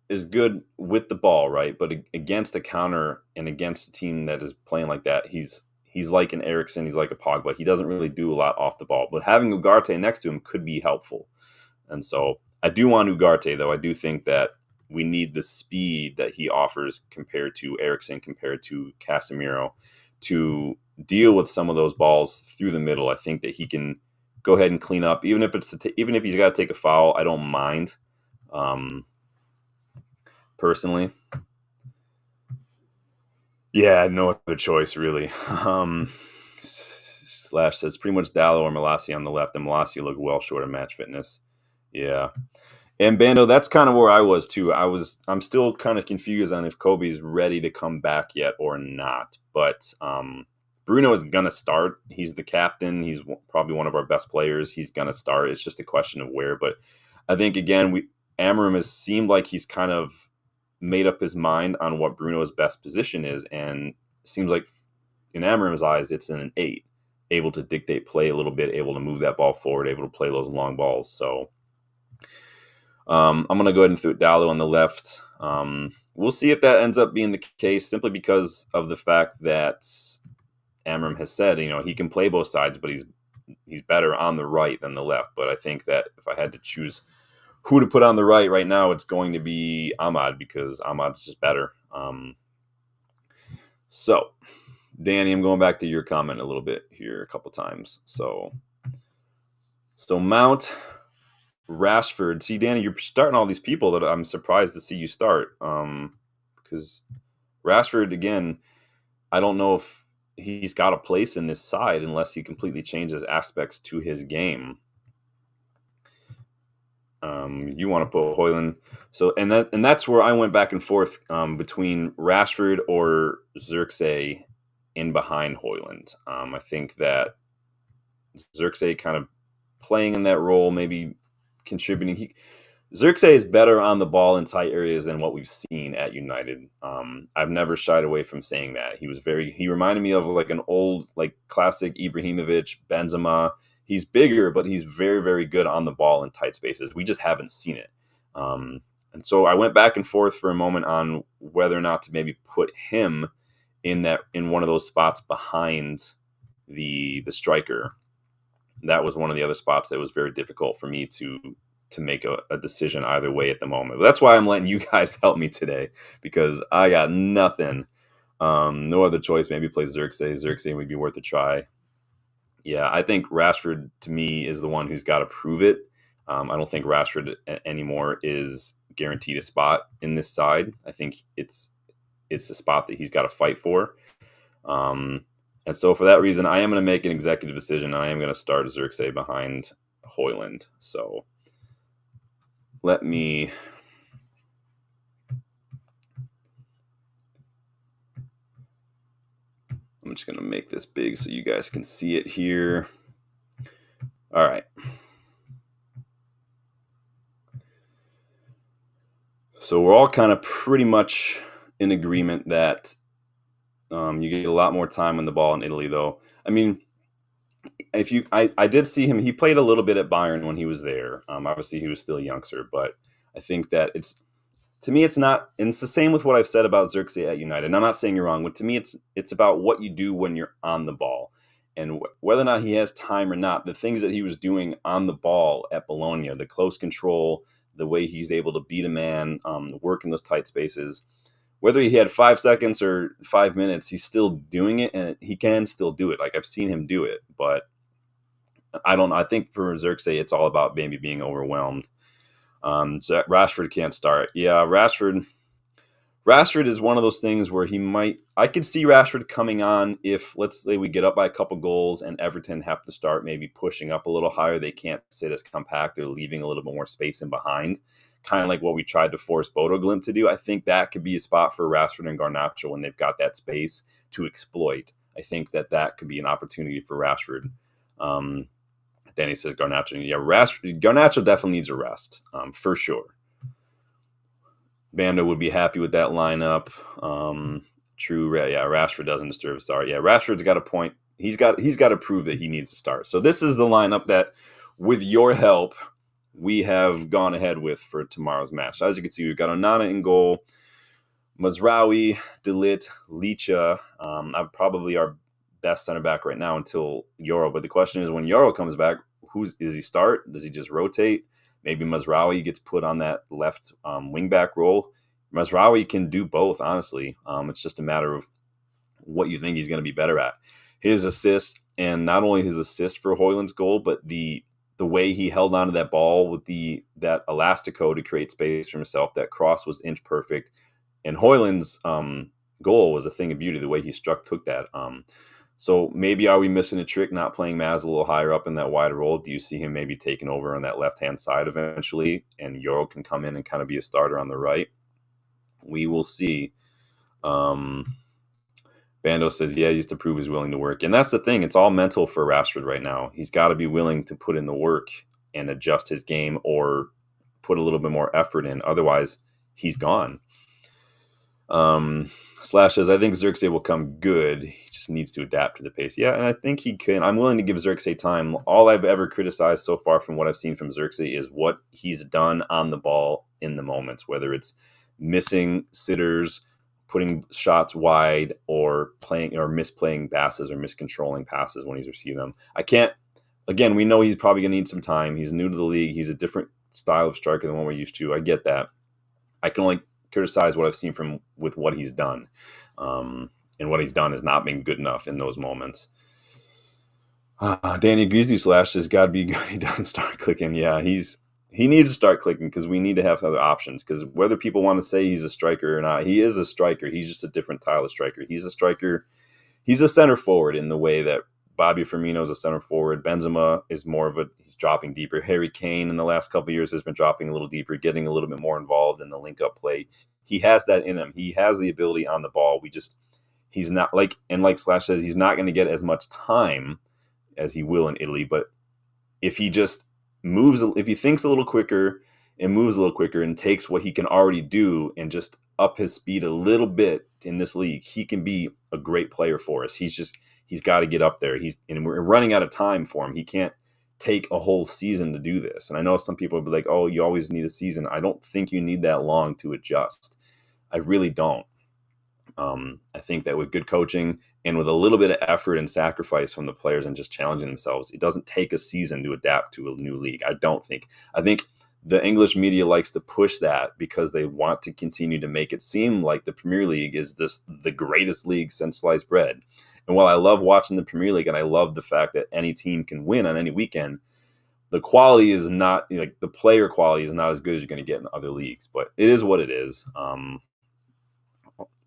is good with the ball, right? But against the counter and against a team that is playing like that, he's like an Eriksen, he's like a Pogba. He doesn't really do a lot off the ball. But having Ugarte next to him could be helpful. And so I do want Ugarte, though. I do think that we need the speed that he offers compared to Eriksen, compared to Casemiro, to deal with some of those balls through the middle. I think that he can go ahead and clean up, even if he's got to take a foul. I don't mind, personally. Yeah, no other choice really. Slash says pretty much Dallo or Malassi on the left, and Malassi looked well short of match fitness. Yeah. And Bando, that's kind of where I was too. I'm still kind of confused on if Kobe's ready to come back yet or not. But Bruno is gonna start. He's the captain. He's probably one of our best players. He's gonna start. It's just a question of where. But I think again, Amorim has seemed like he's kind of made up his mind on what Bruno's best position is, and it seems like in Amorim's eyes, it's an 8, able to dictate play a little bit, able to move that ball forward, able to play those long balls. So. I'm going to go ahead and throw Dallo on the left. We'll see if that ends up being the case, simply because of the fact that Amorim has said, he can play both sides, but he's better on the right than the left. But I think that if I had to choose who to put on the right now, it's going to be Ahmad, because Ahmad's just better. So, Danny, I'm going back to your comment a little bit here a couple times. So Mount, Rashford. See, Danny, you're starting all these people that I'm surprised to see you start. Because Rashford, again, I don't know if he's got a place in this side unless he completely changes aspects to his game. You want to put Hojlund. So, and that's where I went back and forth between Rashford or Xerxes in behind Hojlund. I think that Xerxes kind of playing in that role, maybe contributing. Xerxes is better on the ball in tight areas than what we've seen at United. I've never shied away from saying that. He reminded me of like an old, like classic Ibrahimovic, Benzema. He's bigger, but he's very, very good on the ball in tight spaces. We just haven't seen it. And so I went back and forth for a moment on whether or not to maybe put him in one of those spots behind the striker. That was one of the other spots that was very difficult for me to make a decision either way at the moment. But that's why I'm letting you guys help me today, because I got nothing. No other choice. Maybe play Xerxes. Xerxes would be worth a try. Yeah, I think Rashford, to me, is the one who's got to prove it. I don't think Rashford anymore is guaranteed a spot in this side. I think it's a spot that he's got to fight for. And so for that reason, I am going to make an executive decision. I am going to start Xerxes behind Hojlund. So I'm just going to make this big so you guys can see it here. All right. So we're all kind of pretty much in agreement that you get a lot more time on the ball in Italy, though. I mean, I did see him. He played a little bit at Bayern when he was there. Obviously, he was still a youngster, but I think that to me, it's not. And it's the same with what I've said about Xerxes at United. And I'm not saying you're wrong, but to me, it's about what you do when you're on the ball, and whether or not he has time or not. The things that he was doing on the ball at Bologna, the close control, the way he's able to beat a man, work in those tight spaces. Whether he had 5 seconds or 5 minutes, he's still doing it, and he can still do it. Like, I've seen him do it, but I don't know. I think for Xerxes, it's all about maybe being overwhelmed. So Rashford can't start. Yeah, Rashford Rashford is one of those things where I could see Rashford coming on if, let's say, we get up by a couple goals and Everton have to start maybe pushing up a little higher. They can't sit as compact. They're leaving a little bit more space in behind, kind of like what we tried to force Bodo Glimt to do. I think that could be a spot for Rashford and Garnacho when they've got that space to exploit. I think that could be an opportunity for Rashford. Danny says Garnacho. Yeah, Garnacho definitely needs a rest, for sure. Bando would be happy with that lineup. True. Yeah, Rashford doesn't deserve a start. Yeah, Rashford's got a point. He's got to prove that he needs to start. So this is the lineup that, with your help, we have gone ahead with for tomorrow's match. So as you can see, we've got Onana in goal, Mazraoui, De Ligt, Licha. I'm probably our best center back right now until Euro. But the question is, when Euro comes back, does he start? Does he just rotate? Maybe Mazraoui gets put on that left wingback role. Mazraoui can do both, honestly. It's just a matter of what you think he's going to be better at. His assist, and not only his assist for Hojlund's goal, but the way he held onto that ball with that elastico to create space for himself. That cross was inch perfect. And Hojlund's goal was a thing of beauty, the way he took that. So maybe are we missing a trick, not playing Maz a little higher up in that wide role? Do you see him maybe taking over on that left-hand side eventually, and Euro can come in and kind of be a starter on the right? We will see. Bando says, yeah, he has to prove he's willing to work. And that's the thing. It's all mental for Rashford right now. He's got to be willing to put in the work and adjust his game or put a little bit more effort in. Otherwise, he's gone. Slash says, I think Xerxes will come good. He just needs to adapt to the pace. Yeah, and I think he can. I'm willing to give Xerxes time. All I've ever criticized so far from what I've seen from Xerxes is what he's done on the ball in the moments, whether it's missing sitters, putting shots wide, or misplaying passes or miscontrolling passes when he's receiving them. Again, we know he's probably going to need some time. He's new to the league. He's a different style of striker than what we're used to. I get that. I can only criticize what I've seen with what he's done. And what he's done has not been good enough in those moments. Danny Greasy Slash has got to be good. He doesn't start clicking. Yeah, he needs to start clicking because we need to have other options. Because whether people want to say he's a striker or not, he is a striker. He's just a different style of striker. He's a striker. He's a center forward in the way that Bobby Firmino is a center forward. Benzema is he's dropping deeper. Harry Kane in the last couple of years has been dropping a little deeper, getting a little bit more involved in the link-up play. He has that in him. He has the ability on the ball. He's not like Slash says, he's not going to get as much time as he will in Italy. But if he just if he thinks a little quicker and moves a little quicker and takes what he can already do and just up his speed a little bit in this league, he can be a great player for us. He's got to get up there. And we're running out of time for him. He can't take a whole season to do this. And I know some people will be like, oh, you always need a season. I don't think you need that long to adjust. I really don't. I think that with good coaching and with a little bit of effort and sacrifice from the players and just challenging themselves, it doesn't take a season to adapt to a new league. I think the English media likes to push that because they want to continue to make it seem like the Premier League is the greatest league since sliced bread. And while I love watching the Premier League and I love the fact that any team can win on any weekend, the quality is not, the player quality is not as good as you're going to get in other leagues. But it is what it is.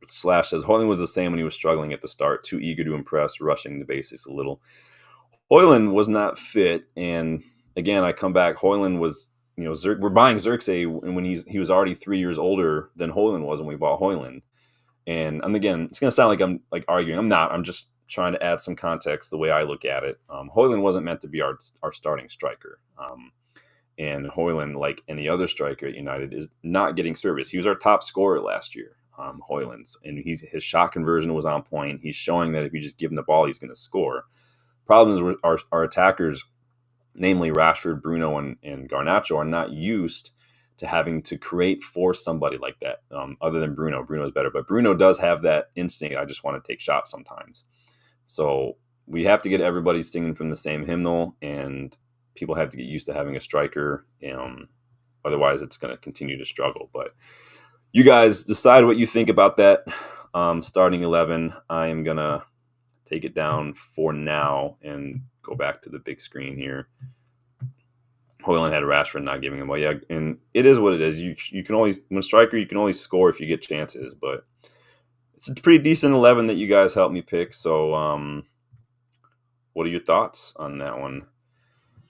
Slash says, Hojlund was the same when he was struggling at the start, too eager to impress, rushing the basics a little. Hojlund was not fit. And again, I come back, Hojlund was, we're buying Xerxes when he was already 3 years older than Hojlund was when we bought Hojlund. And again, it's going to sound like I'm arguing. I'm not. I'm just trying to add some context the way I look at it. Hojlund wasn't meant to be our starting striker. And Hojlund, like any other striker at United, is not getting service. He was our top scorer last year, Hojlund. And his shot conversion was on point. He's showing that if you just give him the ball, he's going to score. Problem is with our attackers, namely Rashford, Bruno, and Garnacho, are not used to having to create for somebody like that. Other than Bruno. Bruno's better. But Bruno does have that instinct. I just want to take shots sometimes. So we have to get everybody singing from the same hymnal, and people have to get used to having a striker. Otherwise, it's going to continue to struggle. But you guys decide what you think about that starting 11. I am going to take it down for now and go back to the big screen here. Hojlund had Rashford not giving him. Well, yeah, and it is what it is. You can always, when striker, you can only score if you get chances. But it's a pretty decent 11 that you guys helped me pick. So, what are your thoughts on that one?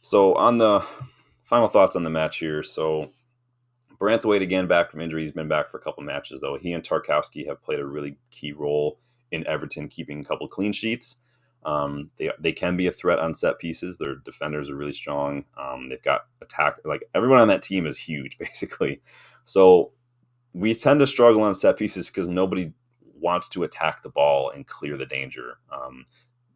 So, on the final thoughts on the match here. So, Branthwaite again back from injury. He's been back for a couple matches though. He and Tarkowski have played a really key role in Everton keeping a couple clean sheets. They can be a threat on set pieces. Their defenders are really strong. They've got attack, like everyone on that team is huge basically. So we tend to struggle on set pieces because nobody wants to attack the ball and clear the danger.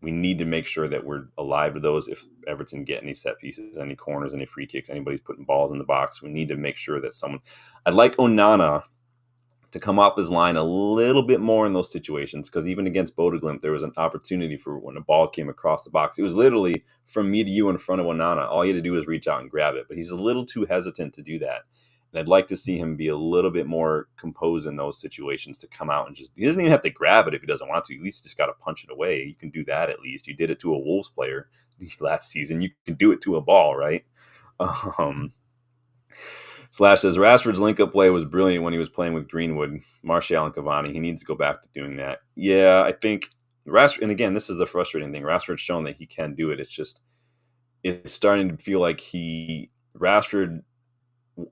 We need to make sure that we're alive to those. If Everton get any set pieces, any corners, any free kicks, anybody's putting balls in the box, we need to make sure that someone. I'd like Onana to come off his line a little bit more in those situations, because even against Bodo Glimt, there was an opportunity for when a ball came across the box. It was literally from me to you in front of Onana. All you had to do was reach out and grab it, but he's a little too hesitant to do that. And I'd like to see him be a little bit more composed in those situations to come out and just, he doesn't even have to grab it if he doesn't want to. At least just got to punch it away. You can do that at least. You did it to a Wolves player last season. You can do it to a ball, right? Slash says, Rashford's link-up play was brilliant when he was playing with Greenwood, Martial, and Cavani. He needs to go back to doing that. Yeah, I think Rashford, and again, this is the frustrating thing. Rashford's shown that he can do it. It's just, it's starting to feel like Rashford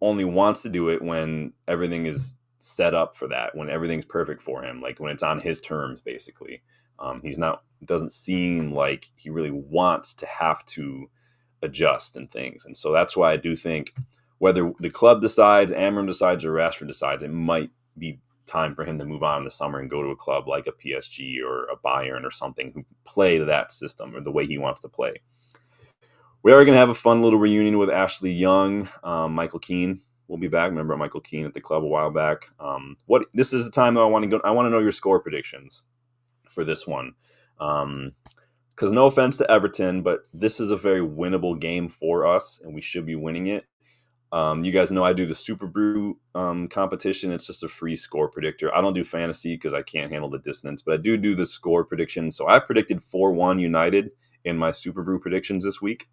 only wants to do it when everything is set up for that, when everything's perfect for him, like when it's on his terms, basically. Doesn't seem like he really wants to have to adjust and things. And so that's why I do think whether the club decides, Amorim decides, or Rashford decides, it might be time for him to move on in the summer and go to a club like a PSG or a Bayern or something who play to that system or the way he wants to play. We are going to have a fun little reunion with Ashley Young. Michael Keane will be back. Remember Michael Keane at the club a while back. This is the time that I want to know your score predictions for this one. Because no offense to Everton, but this is a very winnable game for us, and we should be winning it. You guys know I do the Super Brew competition. It's just a free score predictor. I don't do fantasy because I can't handle the dissonance, but I do the score prediction. So I predicted 4-1 United in my Super Brew predictions this week.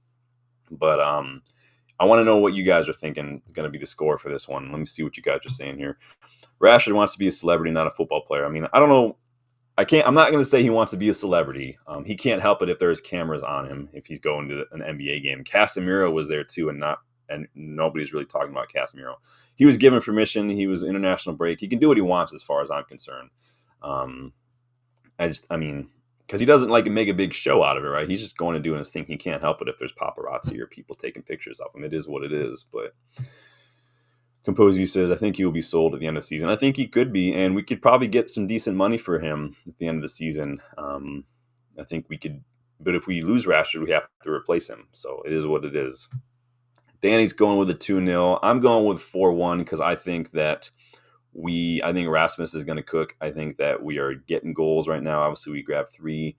But I want to know what you guys are thinking is going to be the score for this one. Let me see what you guys are saying here. Rashford wants to be a celebrity, not a football player. I mean, I don't know. I'm not going to say he wants to be a celebrity. He can't help it if there's cameras on him, if he's going to an NBA game. Casemiro was there too, and nobody's really talking about Casemiro. He was given permission. He was international break. He can do what he wants as far as I'm concerned. Because he doesn't like make a big show out of it, right? He's just going to do his thing. He can't help it if there's paparazzi or people taking pictures of him. It is what it is. But Composey says, I think he will be sold at the end of the season. I think he could be, and we could probably get some decent money for him at the end of the season. I think we could, but if we lose Rashford, we have to replace him. So it is what it is. Danny's going with a 2-0. I'm going with 4-1 because I think that I think Rasmus is going to cook. I think that we are getting goals right now. Obviously, we grabbed 3.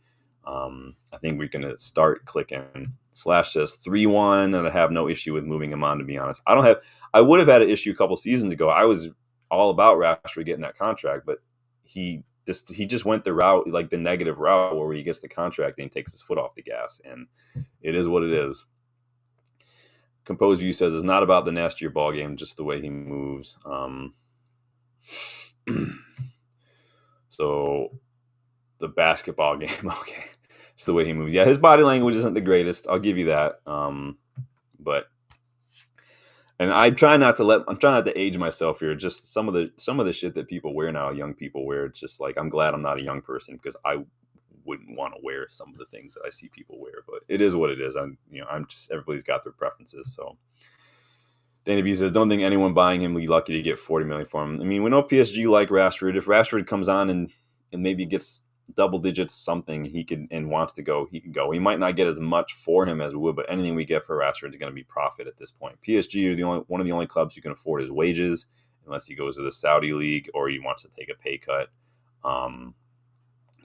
I think we're going to start clicking. Slash says 3-1, and I have no issue with moving him on, to be honest. I would have had an issue a couple seasons ago. I was all about Rashford getting that contract, but he just went the route, like the negative route, where he gets the contract and he takes his foot off the gas, and it is what it is. Composed View says it's not about the nastier ball game, just the way he moves. So the basketball game, okay, it's the way he moves. Yeah, his body language isn't the greatest. I'll give you that. But I'm trying not to age myself here. Just some of the shit that people wear now, young people wear. It's just like, I'm glad I'm not a young person because I wouldn't want to wear some of the things that I see people wear. But it is what it is. Everybody's got their preferences. So Danny B says, don't think anyone buying him will be lucky to get 40 million for him. I mean, we know PSG like Rashford. If Rashford comes on and maybe gets double digits something, he can and wants to go, he can go. He might not get as much for him as we would, but anything we get for Rashford is going to be profit at this point. PSG are one of the only clubs who can afford his wages, unless he goes to the Saudi league or he wants to take a pay cut.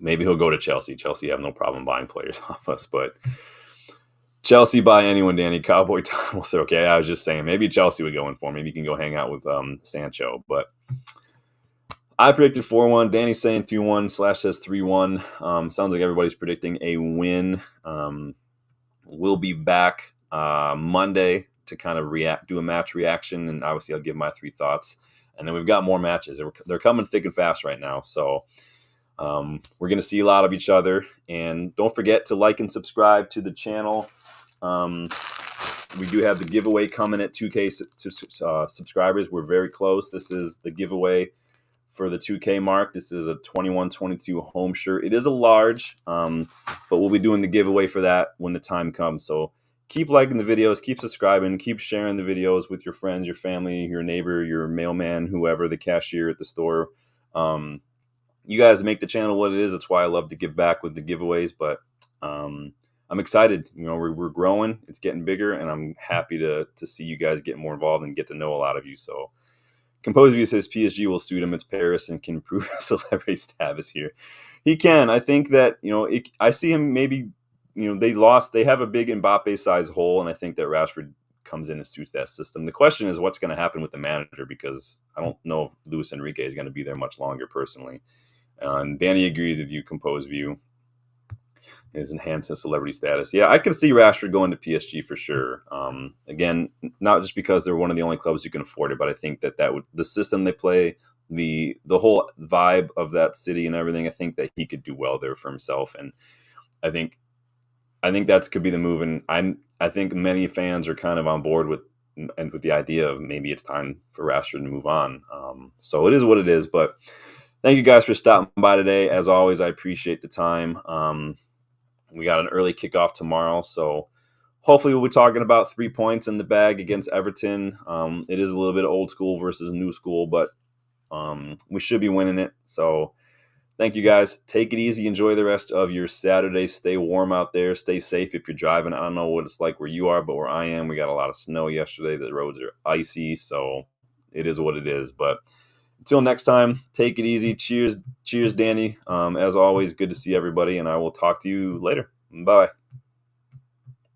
Maybe he'll go to Chelsea. Chelsea have no problem buying players off us, but Chelsea buy anyone, Danny. Cowboy Tom will throw. Okay, I was just saying, maybe Chelsea would go in for. Maybe you can go hang out with Sancho. But I predicted 4-1. Danny's saying 2-1. Slash says 3-1. Sounds like everybody's predicting a win. We'll be back Monday to kind of do a match reaction, and obviously I'll give my 3 thoughts. And then we've got more matches. They're coming thick and fast right now, so we're going to see a lot of each other. And don't forget to like and subscribe to the channel. We do have the giveaway coming at 2K subscribers. We're very close. This is the giveaway for the 2K mark. This is a 21-22 home shirt. It is a large, but we'll be doing the giveaway for that when the time comes. So keep liking the videos, keep subscribing, keep sharing the videos with your friends, your family, your neighbor, your mailman, whoever, the cashier at the store. You guys make the channel what it is. That's why I love to give back with the giveaways. But I'm excited. We're growing. It's getting bigger, and I'm happy to see you guys get more involved and get to know a lot of you. So Compose View says PSG will suit him. It's Paris and can improve celebrity status here. He can. I think that, I see him maybe, they have a big Mbappe-sized hole, and I think that Rashford comes in and suits that system. The question is what's going to happen with the manager, because I don't know if Luis Enrique is going to be there much longer personally. And Danny agrees with you, Compose View. Is enhancing celebrity status. Yeah, I can see Rashford going to PSG for sure. Again, not just because they're one of the only clubs who can afford it, but I think that the system they play, the whole vibe of that city and everything, I think that he could do well there for himself. And I think that could be the move. And I think many fans are kind of on board with the idea of maybe it's time for Rashford to move on. So it is what it is. But thank you guys for stopping by today. As always, I appreciate the time. We got an early kickoff tomorrow, so hopefully we'll be talking about 3 points in the bag against Everton. It is a little bit old school versus new school, but we should be winning it. So thank you guys. Take it easy. Enjoy the rest of your Saturday. Stay warm out there. Stay safe if you're driving. I don't know what it's like where you are, but where I am, we got a lot of snow yesterday. The roads are icy, so it is what it is. But until next time, take it easy. Cheers, Danny. As always, good to see everybody, and I will talk to you later. Bye.